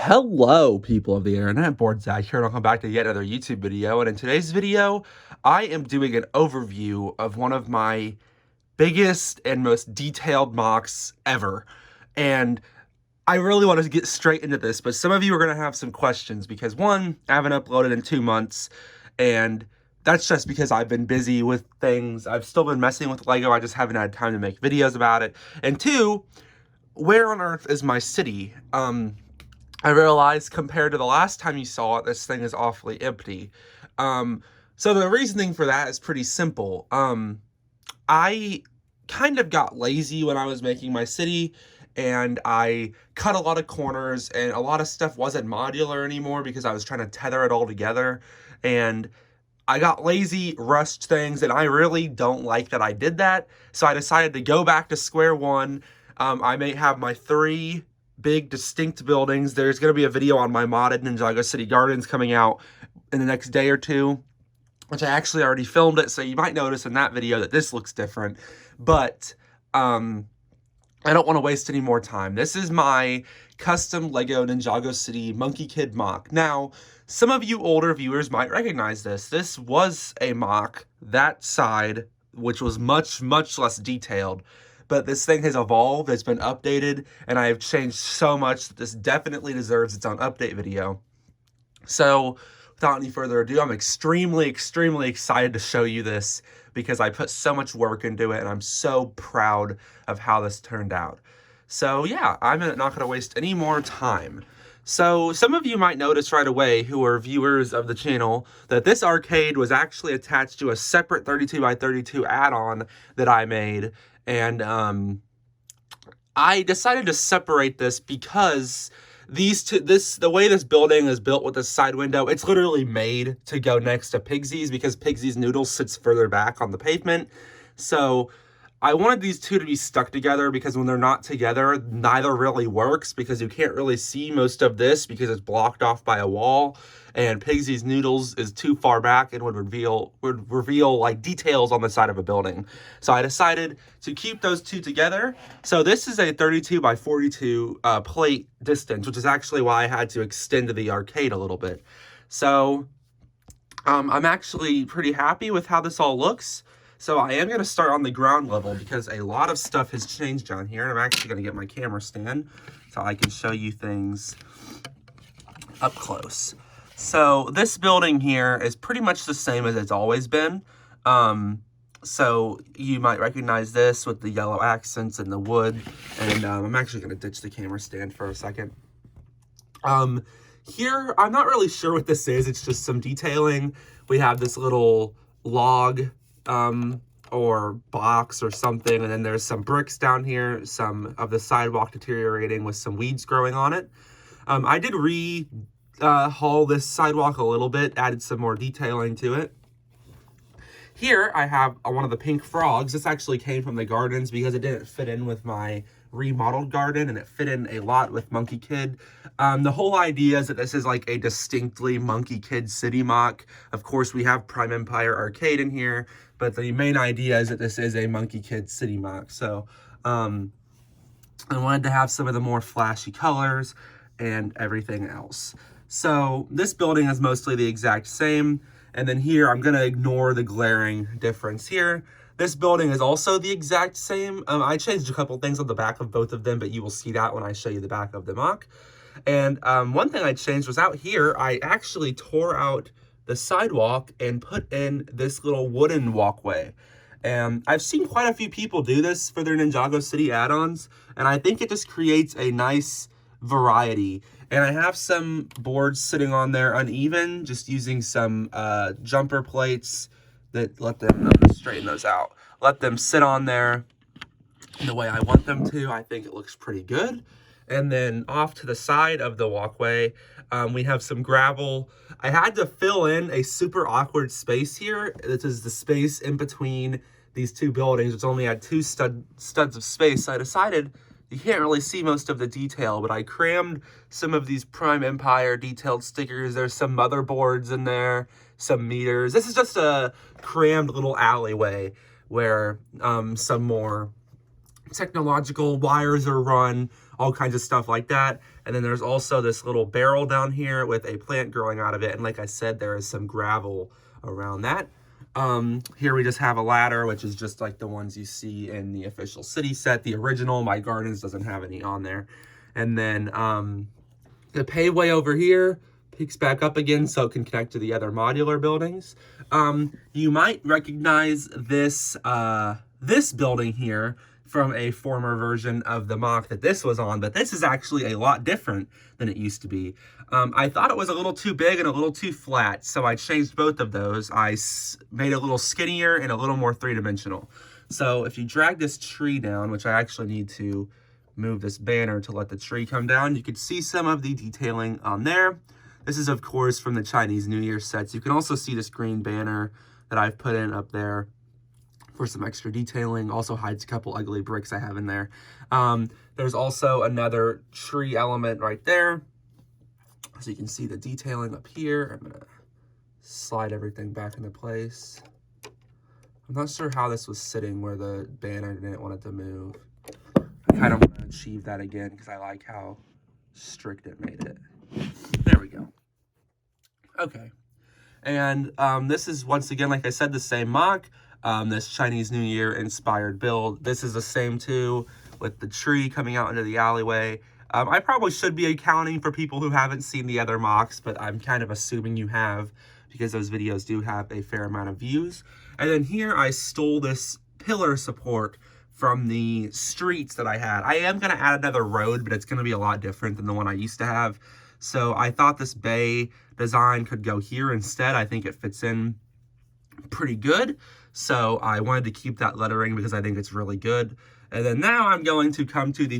Hello, people of the internet. Board Zach here, and welcome back to yet another YouTube video. And in today's video, I am doing an overview of one of my biggest and most detailed MOCs ever. And I really want to get straight into this, but some of you are going to have some questions because one, I haven't uploaded in 2 months, and that's just because I've been busy with things. I've still been messing with Lego. I just haven't had time to make videos about it. And two, where on earth is my city? I realized compared to the last time you saw it, this thing is awfully empty. So the reasoning for that is pretty simple. I kind of got lazy when I was making my city, and I cut a lot of corners, and a lot of stuff wasn't modular anymore because I was trying to tether it all together. And I got lazy, rushed things, and I really don't like that I did that. So I decided to go back to square one. I may have my 3 big distinct buildings. There's going to be a video on my modded Ninjago City Gardens coming out in the next day or two, which I actually already filmed it, so you might notice in that video that this looks different. But I don't want to waste any more time. This is my custom Lego Ninjago City Monkey Kid MOC. Now, some of you older viewers might recognize this. This was a MOC that side, which was much, much less detailed. But this thing has evolved, it's been updated, and I have changed so much that this definitely deserves its own update video. So, without any further ado, I'm extremely, extremely excited to show you this because I put so much work into it, and I'm so proud of how this turned out. So yeah, I'm not going to waste any more time. So some of you might notice right away, who are viewers of the channel, that this arcade was actually attached to a separate 32x32 add-on that I made. And I decided to separate this because the way this building is built with this side window, it's literally made to go next to Pigsy's because Pigsy's Noodles sits further back on the pavement. So I wanted these two to be stuck together because when they're not together, neither really works because you can't really see most of this because it's blocked off by a wall, and Pigsy's Noodles is too far back and would reveal like details on the side of a building. So I decided to keep those two together. So this is a 32 by 42 plate distance, which is actually why I had to extend the arcade a little bit. So I'm actually pretty happy with how this all looks. So I am going to start on the ground level because a lot of stuff has changed down here. And I'm actually going to get my camera stand so I can show you things up close. So this building here is pretty much the same as it's always been. So you might recognize this with the yellow accents and the wood. And I'm actually going to ditch the camera stand for a second. Here, I'm not really sure what this is. It's just some detailing. We have this little log or box or something, and then there's some bricks down here, some of the sidewalk deteriorating with some weeds growing on it. I did haul this sidewalk a little bit, added some more detailing to it. Here I have one of the pink frogs. This actually came from the gardens because it didn't fit in with my remodeled garden, and it fit in a lot with Monkey Kid. The whole idea is that this is like a distinctly Monkey Kid city MOC. Of course, we have Prime Empire Arcade in here, but the main idea is that this is a Monkey Kid city MOC. So I wanted to have some of the more flashy colors and everything else. So this building is mostly the exact same. And then here, I'm going to ignore the glaring difference here. This building is also the exact same. I changed a couple things on the back of both of them, but you will see that when I show you the back of the MOC. And one thing I changed was out here, I actually tore out the sidewalk and put in this little wooden walkway. And I've seen quite a few people do this for their Ninjago City add-ons, and I think it just creates a nice variety. And I have some boards sitting on there uneven, just using some jumper plates that let them, I'm gonna straighten those out, let them sit on there the way I want them to. I think it looks pretty good. And then off to the side of the walkway, we have some gravel. I had to fill in a super awkward space here. This is the space in between these two buildings, which only had 2 studs of space. So I decided you can't really see most of the detail, but I crammed some of these Prime Empire detailed stickers. There's some motherboards in there, some meters. This is just a crammed little alleyway where some more technological wires are run. all kinds of stuff like that. And then there's also this little barrel down here with a plant growing out of it. And like I said, there is some gravel around that. Here we just have a ladder, which is just like the ones you see in the official city set. The original, My Gardens, doesn't have any on there. And then the paveway over here picks back up again so it can connect to the other modular buildings. You might recognize this this building here from a former version of the MOC that this was on, but this is actually a lot different than it used to be. I thought it was a little too big and a little too flat, so I changed both of those. I made it a little skinnier and a little more three-dimensional. So if you drag this tree down, which I actually need to move this banner to let the tree come down, you can see some of the detailing on there. This is, of course, from the Chinese New Year sets. You can also see this green banner that I've put in up there for some extra detailing. Also hides a couple ugly bricks I have in there. There's also another tree element right there. So you can see the detailing up here. I'm gonna slide everything back into place. I'm not sure how this was sitting where the banner didn't want it to move. I kind of want to achieve that again because I like how strict it made it. There we go. Okay. And this is, once again, like I said, the same MOC. This Chinese New Year inspired build. This is the same too, with the tree coming out into the alleyway. I probably should be accounting for people who haven't seen the other MOCs, but I'm kind of assuming you have, because those videos do have a fair amount of views. And then here I stole this pillar support from the streets that I had. I am going to add another road, but it's going to be a lot different than the one I used to have. So I thought this bay design could go here instead. I think it fits in pretty good. So I wanted to keep that lettering because I think it's really good. And then now I'm going to come to the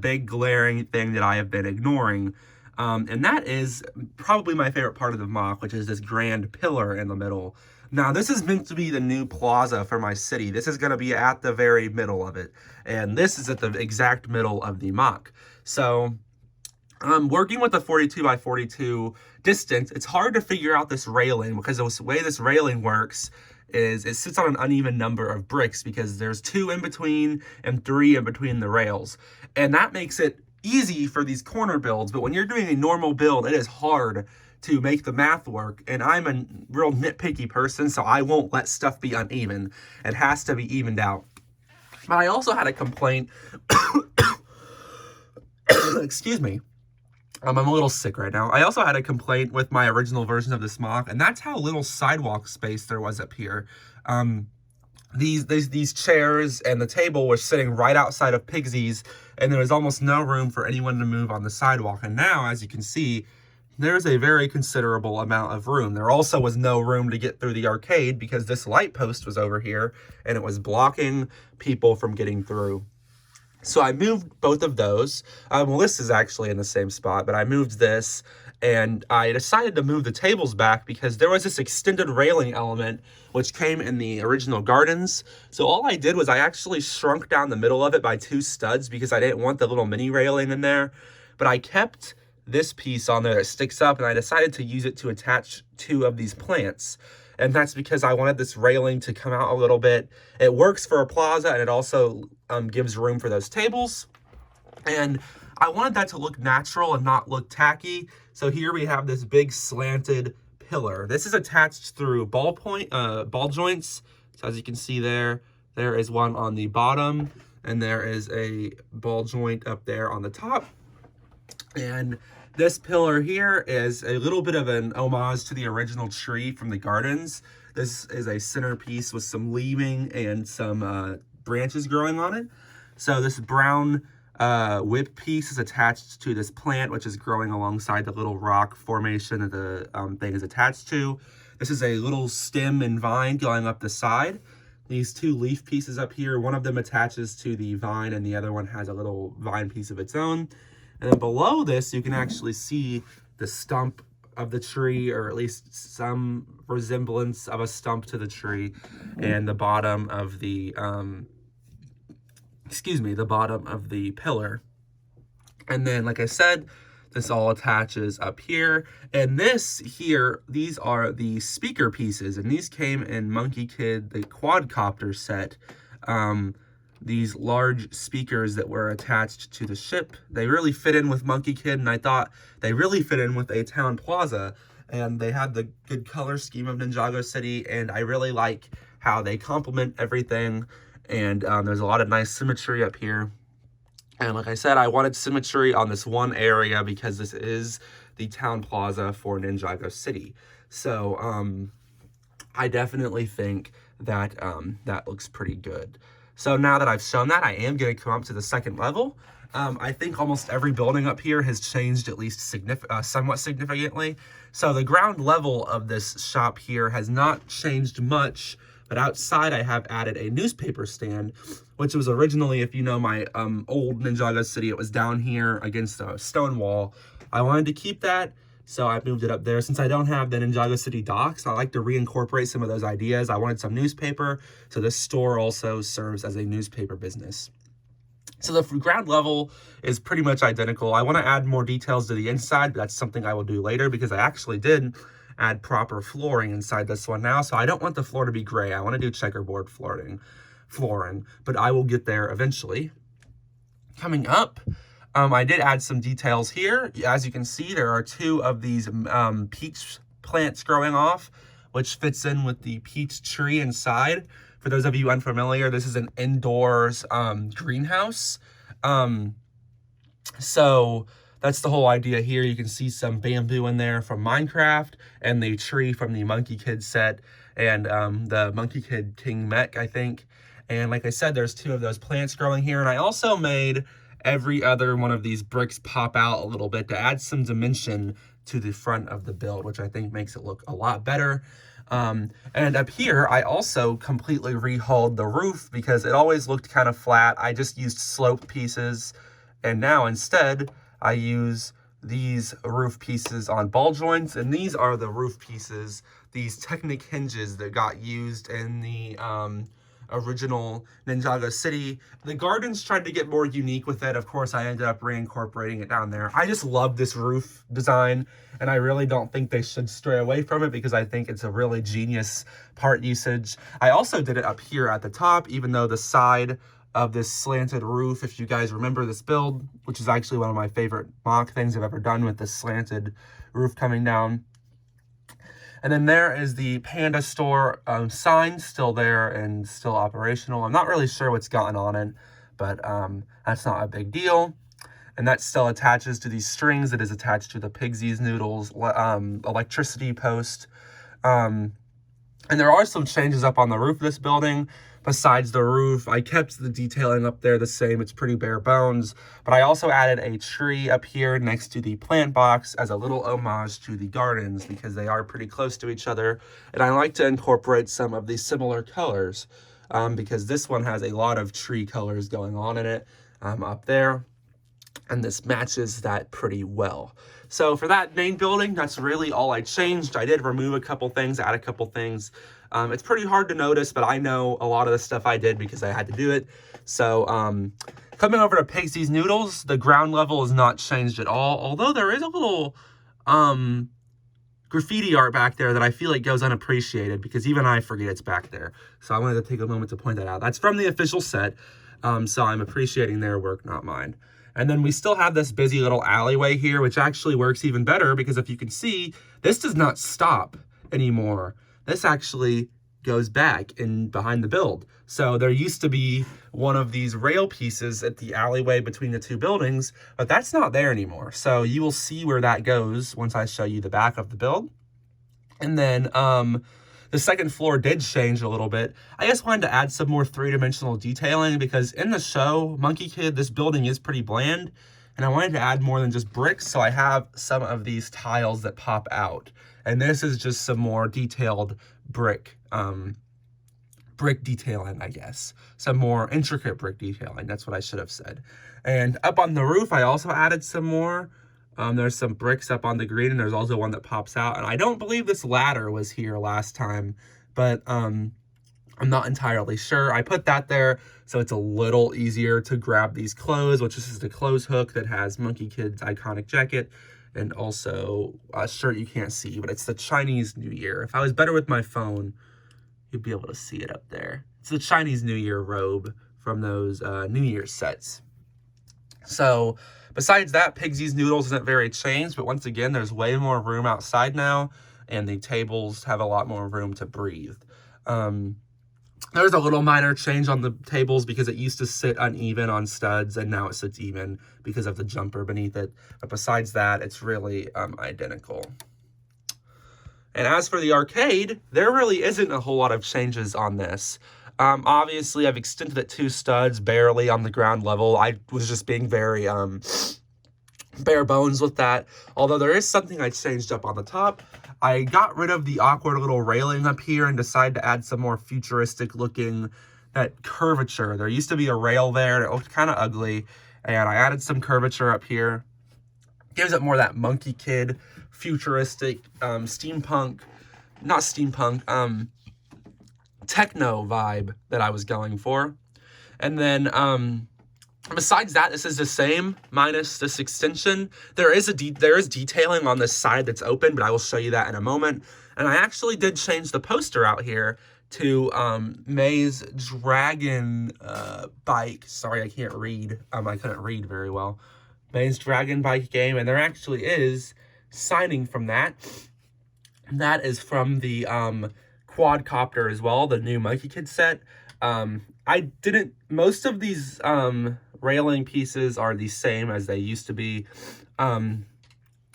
big glaring thing that I have been ignoring. And that is probably my favorite part of the MOC, which is this grand pillar in the middle. Now, this is meant to be the new plaza for my city. This is going to be at the very middle of it. And this is at the exact middle of the MOC. So working with the 42 by 42 distance, it's hard to figure out this railing because the way this railing works is it sits on an uneven number of bricks because there's 2 in between and 3 in between the rails. And that makes it easy for these corner builds, but when you're doing a normal build, it is hard to make the math work. And I'm a real nitpicky person, so I won't let stuff be uneven. It has to be evened out. But I also had a complaint, excuse me, I'm a little sick right now. I also had a complaint with my original version of this MOC, and that's how little sidewalk space there was up here. These chairs and the table were sitting right outside of Pigsy's, and there was almost no room for anyone to move on the sidewalk. And now, as you can see, there's a very considerable amount of room. There also was no room to get through the arcade because this light post was over here, and it was blocking people from getting through. So I moved both of those. Well, this is actually in the same spot, but I moved this, and I decided to move the tables back because there was this extended railing element which came in the original gardens. So all I did was I actually shrunk down the middle of it by 2 studs because I didn't want the little mini railing in there. But I kept this piece on there that sticks up, and I decided to use it to attach 2 of these plants. And that's because I wanted this railing to come out a little bit. It works for a plaza, and it also gives room for those tables. And I wanted that to look natural and not look tacky. So here we have this big slanted pillar. This is attached through ball joints. So as you can see there is one on the bottom, and there is a ball joint up there on the top. And this pillar here is a little bit of an homage to the original tree from the gardens. This is a centerpiece with some leaving and some branches growing on it. So this brown whip piece is attached to this plant, which is growing alongside the little rock formation that the thing is attached to. This is a little stem and vine going up the side. These 2 leaf pieces up here, one of them attaches to the vine and the other one has a little vine piece of its own. And then below this, you can actually see the stump of the tree, or at least some resemblance of a stump to the tree, and the bottom of the, the bottom of the pillar. And then, like I said, this all attaches up here. And this here, these are the speaker pieces, and these came in Monkey Kid, the quadcopter set. these large speakers that were attached to the ship. They really fit in with Monkie Kid, and I thought they really fit in with a town plaza. And they had the good color scheme of Ninjago City, and I really like how they complement everything. And there's a lot of nice symmetry up here. And like I said, I wanted symmetry on this one area because this is the town plaza for Ninjago City. So I definitely think that that looks pretty good. So now that I've shown that, I am going to come up to the second level. I think almost every building up here has changed at least somewhat significantly. So the ground level of this shop here has not changed much, but outside I have added a newspaper stand, which was originally, if you know my old Ninjago City, it was down here against a stone wall. I wanted to keep that, so I moved it up there. Since I don't have the Ninjago City docks, I like to reincorporate some of those ideas. I wanted some newspaper, so this store also serves as a newspaper business. So the ground level is pretty much identical. I want to add more details to the inside, but that's something I will do later because I actually did add proper flooring inside this one now. So I don't want the floor to be gray. I want to do checkerboard flooring, but I will get there eventually. Coming up, I did add some details here. As you can see, there are two of these peach plants growing off, which fits in with the peach tree inside. For those of you unfamiliar, this is an indoors greenhouse. So that's the whole idea here. You can see some bamboo in there from Minecraft and the tree from the Monkie Kid set and the Monkie Kid King Mech, I think. And like I said, there's two of those plants growing here. And I also made every other one of these bricks pop out a little bit to add some dimension to the front of the build, which I think makes it look a lot better. And up here, I also completely rehauled the roof because it always looked kind of flat. I just used sloped pieces, and now instead I use these roof pieces on ball joints, and these are the roof pieces, these Technic hinges that got used in the original Ninjago City. The gardens tried to get more unique with it. Of course, I ended up reincorporating it down there. I just love this roof design, and I really don't think they should stray away from it because I think it's a really genius part usage. I also did it up here at the top, even though the side of this slanted roof, if you guys remember this build, which is actually one of my favorite MOC things I've ever done with this slanted roof coming down. And then there is the Panda Store sign still there and still operational. I'm not really sure what's gotten on it, but that's not a big deal. And that still attaches to these strings that is attached to the Pigsy's Noodles electricity post. And there are some changes up on the roof of this building. Besides the roof, I kept the detailing up there the same. It's pretty bare bones. But I also added a tree up here next to the plant box as a little homage to the gardens because they are pretty close to each other. And I like to incorporate some of these similar colors because this one has a lot of tree colors going on in it up there. And this matches that pretty well. So for that main building, that's really all I changed. I did remove a couple things, add a couple things. It's pretty hard to notice, but I know a lot of the stuff I did because I had to do it. So coming over to Pigsy's Noodles, the ground level is not changed at all, although there is a little graffiti art back there that I feel like goes unappreciated because even I forget it's back there. So I wanted to take a moment to point that out. That's from the official set, so I'm appreciating their work, not mine. And then we still have this busy little alleyway here, which actually works even better because if you can see, this does not stop anymore. This actually goes back in behind the build. So there used to be one of these rail pieces at the alleyway between the two buildings, but that's not there anymore. So you will see where that goes once I show you the back of the build. And then the second floor did change a little bit. I just wanted to add some more three-dimensional detailing because in the show, Monkie Kid, this building is pretty bland, and I wanted to add more than just bricks, so I have some of these tiles that pop out. And this is just some more detailed brick detailing, I guess. Some more intricate brick detailing, that's what I should have said. And up on the roof, I also added some more. There's some bricks up on the green, and there's also one that pops out. And I don't believe this ladder was here last time, but I'm not entirely sure. I put that there so it's a little easier to grab these clothes, which is the clothes hook that has Monkie Kid's iconic jacket, and also a shirt you can't see, but it's the Chinese New Year. If I was better with my phone, you'd be able to see it up there. It's the Chinese New Year robe from those New Year's sets. So besides that, Pigsy's Noodles isn't very changed, but once again, there's way more room outside now, and the tables have a lot more room to breathe. There's a little minor change on the tables because it used to sit uneven on studs, and now it sits even because of the jumper beneath it. But besides that, it's really identical. And as for the arcade, there really isn't a whole lot of changes on this. Obviously, I've extended it 2 studs barely on the ground level. I was just being very bare bones with that. Although there is something I changed up on the top. I got rid of the awkward little railing up here and decided to add some more futuristic looking, that curvature. There used to be a rail there and it looked kind of ugly. And I added some curvature up here. Gives it more that Monkie Kid, futuristic, steampunk, not steampunk, techno vibe that I was going for. And then, besides that, this is the same, minus this extension. There is detailing on this side that's open, but I will show you that in a moment. And I actually did change the poster out here to May's Dragon bike. Sorry, I can't read. I couldn't read very well. May's Dragon bike game, and there actually is signing from that. That is from the quadcopter as well, the new Monkey Kid set. Most of these railing pieces are the same as they used to be.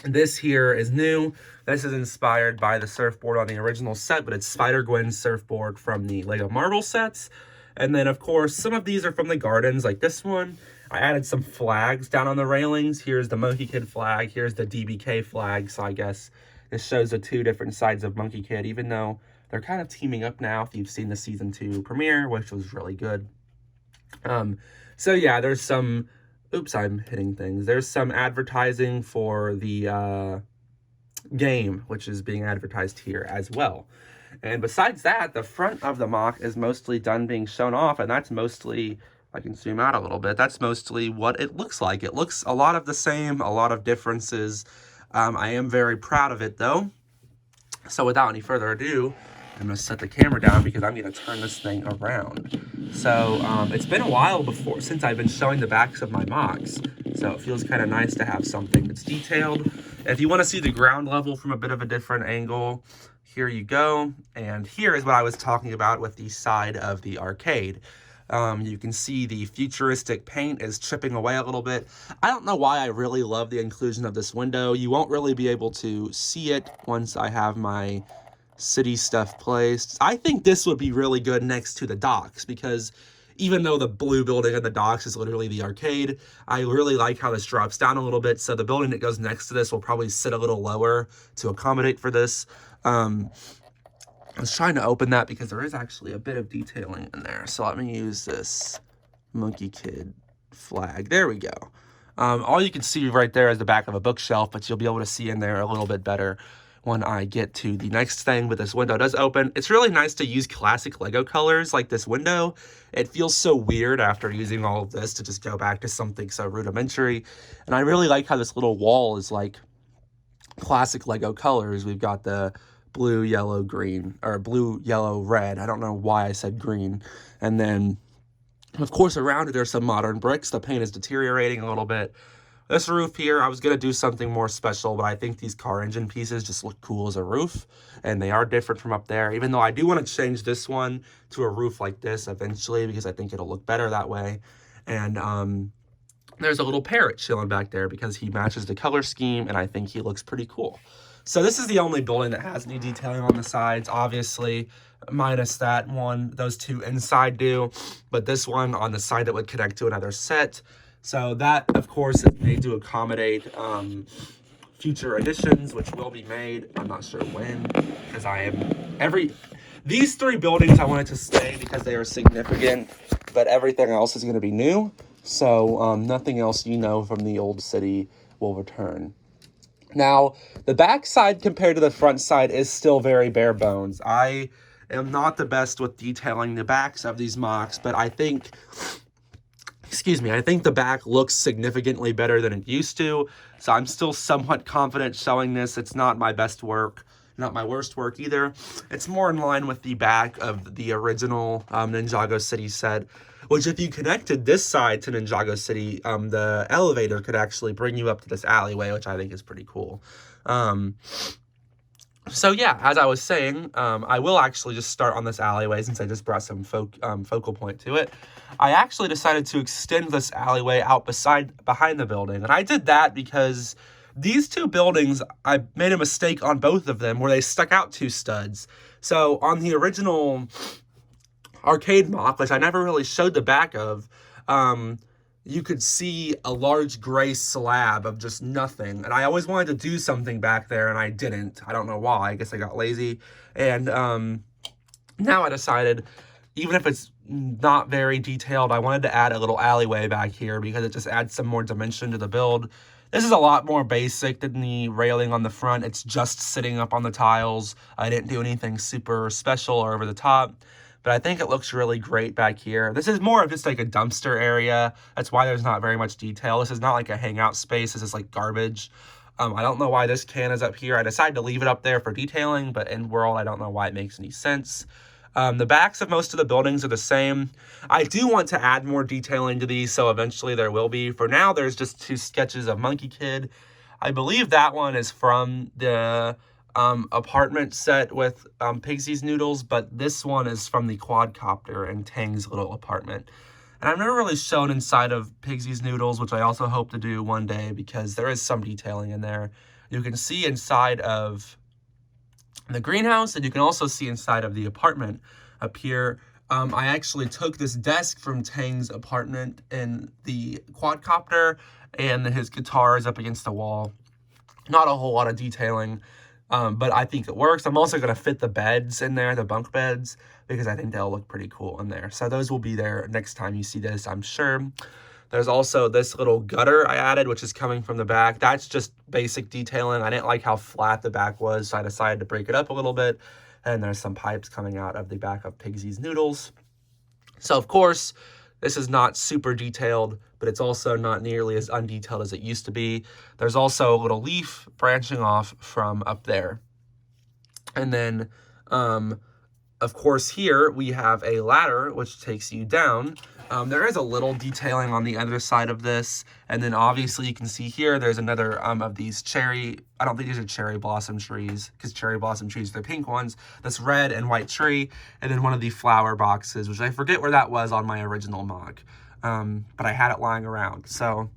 This here is new. This is inspired by the surfboard on the original set, but it's Spider-Gwen's surfboard from the Lego Marvel sets. And then, of course, some of these are from the gardens, like this one. I added some flags down on the railings. Here's the Monkey Kid flag. Here's the DBK flag. So I guess this shows the 2 different sides of Monkey Kid, even though they're kind of teaming up now if you've seen the Season 2 premiere, which was really good. So yeah, there's some... Oops, I'm hitting things. There's some advertising for the game, which is being advertised here as well. And besides that, the front of the MOC is mostly done being shown off, and that's mostly... I can zoom out a little bit. That's mostly what it looks like. It looks a lot of the same, a lot of differences. I am very proud of it, though. So without any further ado, I'm going to set the camera down because I'm going to turn this thing around. So it's been a while since I've been showing the backs of my MOCs. So it feels kind of nice to have something that's detailed. If you want to see the ground level from a bit of a different angle, here you go. And here is what I was talking about with the side of the arcade. You can see the futuristic paint is chipping away a little bit. I don't know why I really love the inclusion of this window. You won't really be able to see it once I have my city stuff placed. I think this would be really good next to the docks because even though the blue building in the docks is literally the arcade, I really like how this drops down a little bit. So the building that goes next to this will probably sit a little lower to accommodate for this. I was trying to open that because there is actually a bit of detailing in there. So let me use this Monkey Kid flag. There we go. All you can see right there is the back of a bookshelf, but you'll be able to see in there a little bit better when I get to the next thing. But this window does open. It's really nice to use classic Lego colors like this window. It feels so weird after using all of this to just go back to something so rudimentary. And I really like how this little wall is like classic Lego colors. We've got the blue, yellow, green, or blue, yellow, red. I don't know why I said green. And then, of course, around it, there's some modern bricks. The paint is deteriorating a little bit. This roof here, I was going to do something more special, but I think these car engine pieces just look cool as a roof, and they are different from up there, even though I do want to change this one to a roof like this eventually, because I think it'll look better that way. And there's a little parrot chilling back there because he matches the color scheme, and I think he looks pretty cool. So this is the only building that has any detailing on the sides, obviously, minus that one. Those 2 inside do, but this one on the side that would connect to another set. So that, of course, is made to accommodate future editions, which will be made. I'm not sure when, because these 3 buildings I wanted to stay because they are significant, but everything else is going to be new. So nothing else from the old city will return. Now, the back side compared to the front side is still very bare bones. I am not the best with detailing the backs of these MOCs, but I think the back looks significantly better than it used to. So I'm still somewhat confident showing this. It's not my best work. not my worst work either. It's more in line with the back of the original Ninjago City set, which if you connected this side to Ninjago City, the elevator could actually bring you up to this alleyway, which I think is pretty cool. So yeah, as I was saying, I will actually just start on this alleyway since I just brought some focal point to it. I actually decided to extend this alleyway out behind the building, and I did that because these two buildings, I made a mistake on both of them where they stuck out two studs. So on the original arcade MOC, which I never really showed the back of, you could see a large gray slab of just nothing. And I always wanted to do something back there, and I didn't. I don't know why. I guess I got lazy. And now I decided, even if it's not very detailed, I wanted to add a little alleyway back here because it just adds some more dimension to the build. This is a lot more basic than the railing on the front. It's just sitting up on the tiles. I didn't do anything super special or over the top. But I think it looks really great back here. This is more of just like a dumpster area. That's why there's not very much detail. This is not like a hangout space. This is like garbage. I don't know why this can is up here. I decided to leave it up there for detailing, but in world, I don't know why it makes any sense. The backs of most of the buildings are the same. I do want to add more detailing to these, so eventually there will be. For now, there's just two sketches of Monkie Kid. I believe that one is from the apartment set with Pigsy's Noodles, but this one is from the quadcopter and Tang's little apartment. And I've never really shown inside of Pigsy's Noodles, which I also hope to do one day because there is some detailing in there. You can see inside of the greenhouse, and you can also see inside of the apartment up here. I actually took this desk from Tang's apartment in the quadcopter, and his guitar is up against the wall. Not a whole lot of detailing. But I think it works. I'm also going to fit the beds in there, the bunk beds, because I think they'll look pretty cool in there. So those will be there next time you see this, I'm sure. There's also this little gutter I added, which is coming from the back. That's just basic detailing. I didn't like how flat the back was, so I decided to break it up a little bit. And there's some pipes coming out of the back of Pigsy's Noodles. So, of course, this is not super detailed, but it's also not nearly as undetailed as it used to be. There's also a little leaf branching off from up there. And then, of course, here we have a ladder, which takes you down. There is a little detailing on the other side of this. And then obviously you can see here, there's another of these I don't think these are cherry blossom trees, because cherry blossom trees are the pink ones. This red and white tree, and then one of the flower boxes, which I forget where that was on my original MOC. But I had it lying around. So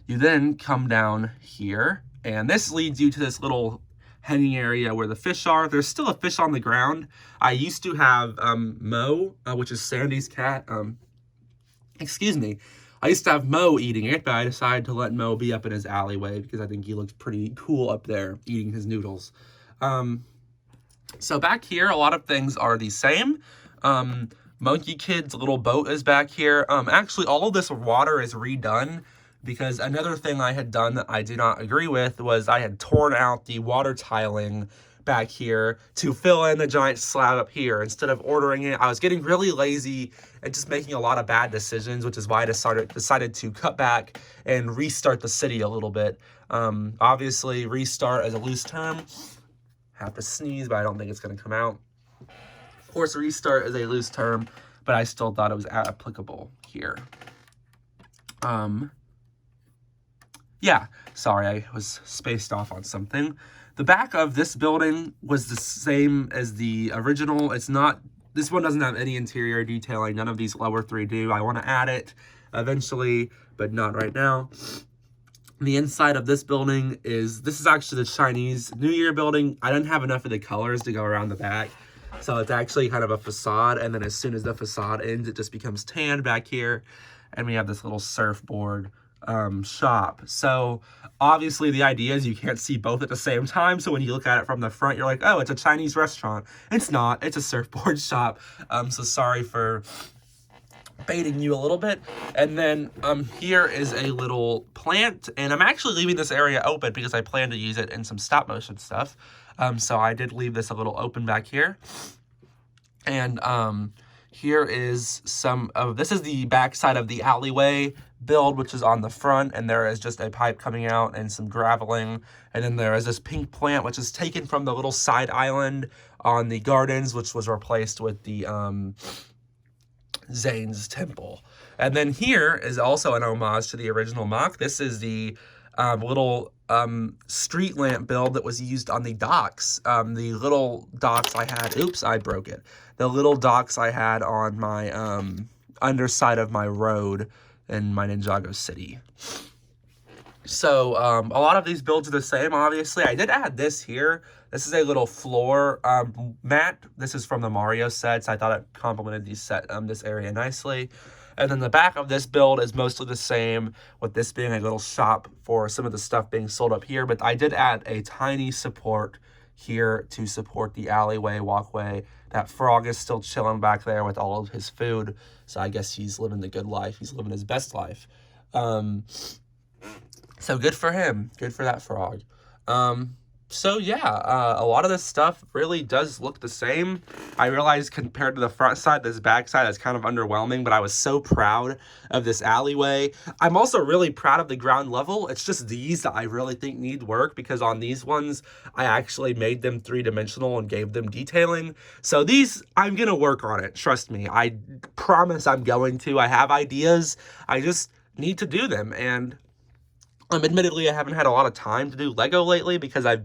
you then come down here, and this leads you to this little hanging area where the fish are. There's still a fish on the ground. I used to have Mo, which is Sandy's cat. Excuse me. I used to have Mo eating it, but I decided to let Mo be up in his alleyway because I think he looks pretty cool up there eating his noodles. So back here, a lot of things are the same. Monkie Kid's little boat is back here. Actually, all of this water is redone because another thing I had done that I do not agree with was I had torn out the water tiling back here to fill in the giant slab up here. Instead of ordering it, I was getting really lazy and just making a lot of bad decisions, which is why I decided to cut back and restart the city a little bit. Obviously, restart is a loose term. Have to sneeze, but I don't think it's going to come out. Of course, restart is a loose term, but I still thought it was applicable here. Yeah, sorry, I was spaced off on something. The back of this building was the same as the original. This one doesn't have any interior detailing. None of these lower three do. I want to add it eventually, but not right now. The inside of this building this is actually the Chinese New Year building. I didn't have enough of the colors to go around the back. So it's actually kind of a facade, and then as soon as the facade ends, it just becomes tan back here. And we have this little surfboard shop. So obviously the idea is you can't see both at the same time. So when you look at it from the front, you're like, oh, it's a Chinese restaurant. It's not. It's a surfboard shop. So sorry for baiting you a little bit. And then here is a little plant, and I'm actually leaving this area open because I plan to use it in some stop motion stuff. So I did leave this a little open back here. And here is this is the back side of the alleyway build, which is on the front, and there is just a pipe coming out and some graveling. And then there is this pink plant, which is taken from the little side island on the gardens, which was replaced with the Zane's temple. And then here is also an homage to the original MOC. This is the little street lamp build that was used on the docks. The little docks I had, oops, I broke it. The little docks I had on my underside of my road in my Ninjago city. So a lot of these builds are the same, obviously. I did add this here. This is a little floor mat. This is from the Mario sets. I thought it complemented this area nicely. And then the back of this build is mostly the same, with this being a little shop for some of the stuff being sold up here. But I did add a tiny support here to support the alleyway, walkway. That frog is still chilling back there with all of his food. So I guess he's living the good life. He's living his best life. So good for him. Good for that frog. So yeah, a lot of this stuff really does look the same. I realize compared to the front side, this back side is kind of underwhelming, but I was so proud of this alleyway. I'm also really proud of the ground level. It's just these that I really think need work, because on these ones, I actually made them three-dimensional and gave them detailing. So these, I'm going to work on it. Trust me. I promise I'm going to. I have ideas. I just need to do them. And admittedly, I haven't had a lot of time to do Lego lately because I've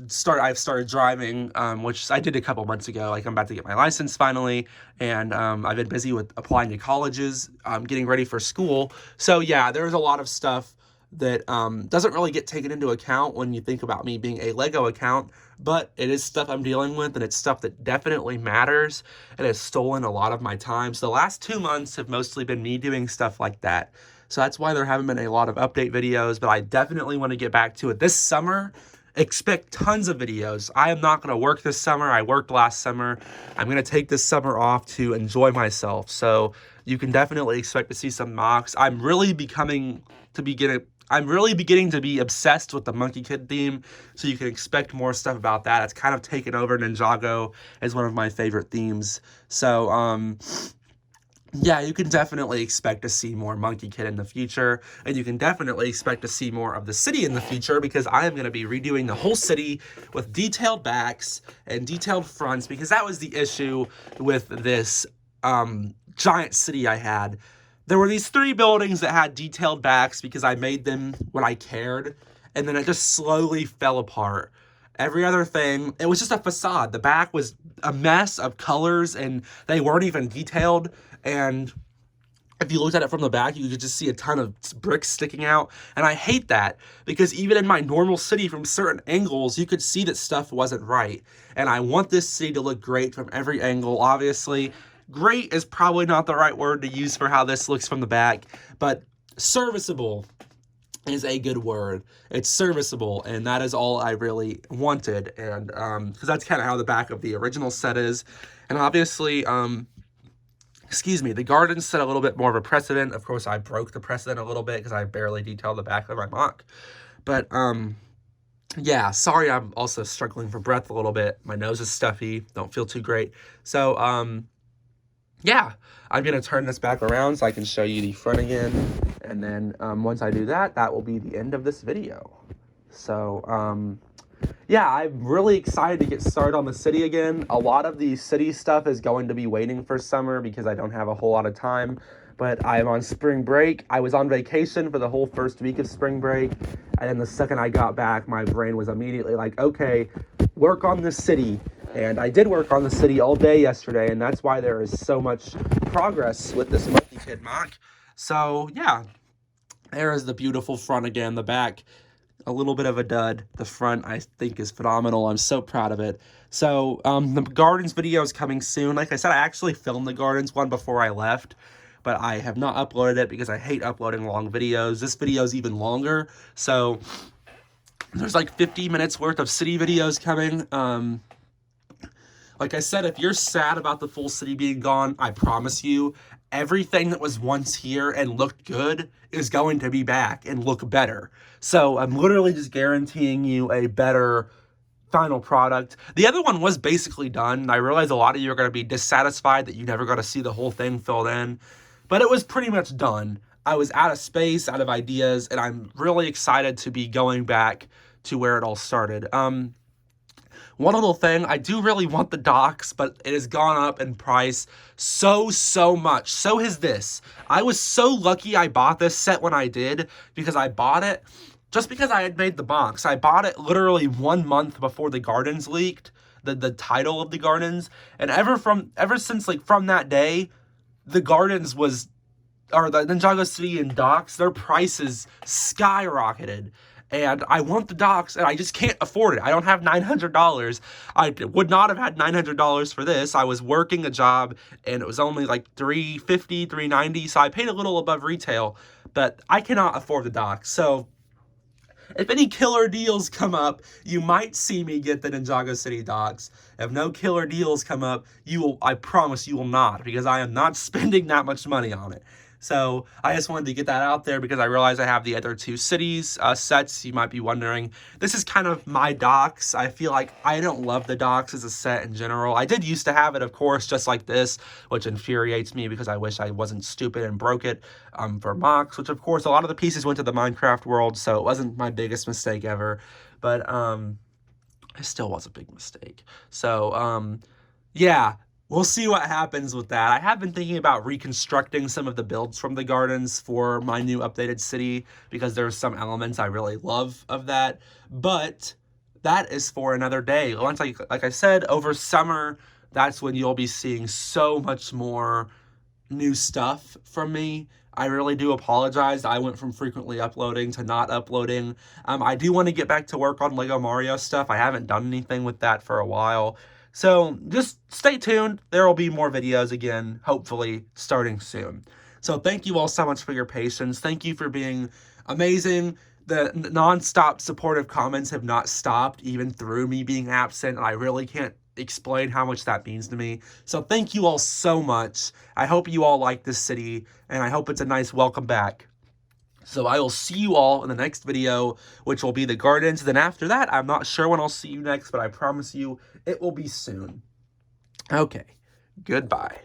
started driving, which I did a couple months ago. Like, I'm about to get my license finally, and I've been busy with applying to colleges, getting ready for school. So yeah, there's a lot of stuff that doesn't really get taken into account when you think about me being a Lego account, but it is stuff I'm dealing with, and it's stuff that definitely matters and has stolen a lot of my time. So the last 2 months have mostly been me doing stuff like that. So that's why there haven't been a lot of update videos, but I definitely want to get back to it. This summer, expect tons of videos. I am not going to work this summer. I worked last summer. I'm going to take this summer off to enjoy myself. So you can definitely expect to see some MOCs. I'm really beginning to be obsessed with the Monkey Kid theme, so you can expect more stuff about that. It's kind of taken over Ninjago as one of my favorite themes. So, yeah, you can definitely expect to see more Monkey Kid in the future, and you can definitely expect to see more of the city in the future, because I am going to be redoing the whole city with detailed backs and detailed fronts, because that was the issue with this giant city I had. There were these 3 buildings that had detailed backs because I made them when I cared, and then it just slowly fell apart. Every other thing, it was just a facade. The back was a mess of colors, and they weren't even detailed. And if you looked at it from the back, you could just see a ton of bricks sticking out. And I hate that, because even in my normal city, from certain angles, you could see that stuff wasn't right. And I want this city to look great from every angle, obviously. Great is probably not the right word to use for how this looks from the back, but serviceable is a good word. It's serviceable, and that is all I really wanted. And because that's kind of how the back of the original set is. And obviously, the gardens set a little bit more of a precedent. Of course, I broke the precedent a little bit because I barely detailed the back of my MOC. But, yeah, sorry, I'm also struggling for breath a little bit. My nose is stuffy. Don't feel too great. So, yeah, I'm going to turn this back around so I can show you the front again. And then once I do that, that will be the end of this video. So, yeah, I'm really excited to get started on the city again. A lot of the city stuff is going to be waiting for summer because I don't have a whole lot of time. But I am on spring break. I was on vacation for the whole first week of spring break. And then the second I got back, my brain was immediately like, okay, work on the city. And I did work on the city all day yesterday, and that's why there is so much progress with this Monkey Kid MOC. So, yeah, there is the beautiful front again. The back, a little bit of a dud. The front, I think, is phenomenal. I'm so proud of it. So, the gardens video is coming soon. Like I said, I actually filmed the gardens one before I left, but I have not uploaded it because I hate uploading long videos. This video is even longer, so there's like 50 minutes worth of city videos coming. Like I said, if you're sad about the full city being gone, I promise you, everything that was once here and looked good is going to be back and look better. So I'm literally just guaranteeing you a better final product. The other one was basically done. I realize a lot of you are going to be dissatisfied that you never got to see the whole thing filled in, but it was pretty much done. I was out of space, out of ideas, and I'm really excited to be going back to where it all started. One little thing, I do really want the docks, but it has gone up in price so much. So has this. I was so lucky I bought this set when I did, because I bought it just because I had made the box. I bought it literally 1 month before the Gardens leaked, the title of the Gardens, and ever since like from that day, the Gardens or the Ninjago City and docks, their prices skyrocketed. And I want the docks, and I just can't afford it. I don't have $900. I would not have had $900 for this. I was working a job, and it was only like $350, $390, so I paid a little above retail, but I cannot afford the docks. So if any killer deals come up, you might see me get the Ninjago City docks. If no killer deals come up, I promise you will not, because I am not spending that much money on it. So I just wanted to get that out there because I realize I have the other two cities sets. You might be wondering, this is kind of my docks. I feel like I don't love the docks as a set in general. I did used to have it, of course, just like this, which infuriates me because I wish I wasn't stupid and broke it for MOCs, which of course a lot of the pieces went to the Minecraft world, so it wasn't my biggest mistake ever, but it still was a big mistake. So yeah. We'll see what happens with that. I have been thinking about reconstructing some of the builds from the Gardens for my new updated city, because there's some elements I really love of that. But that is for another day. Once, like I said, over summer, that's when you'll be seeing so much more new stuff from me. I really do apologize. I went from frequently uploading to not uploading. I do want to get back to work on Lego Mario stuff. I haven't done anything with that for a while. So just stay tuned. There will be more videos again, hopefully starting soon. So thank you all so much for your patience. Thank you for being amazing. The non-stop supportive comments have not stopped, even through me being absent. And I really can't explain how much that means to me. So thank you all so much. I hope you all like this city, and I hope it's a nice welcome back. So I will see you all in the next video, which will be the Gardens. Then after that, I'm not sure when I'll see you next, but I promise you it will be soon. Okay, goodbye.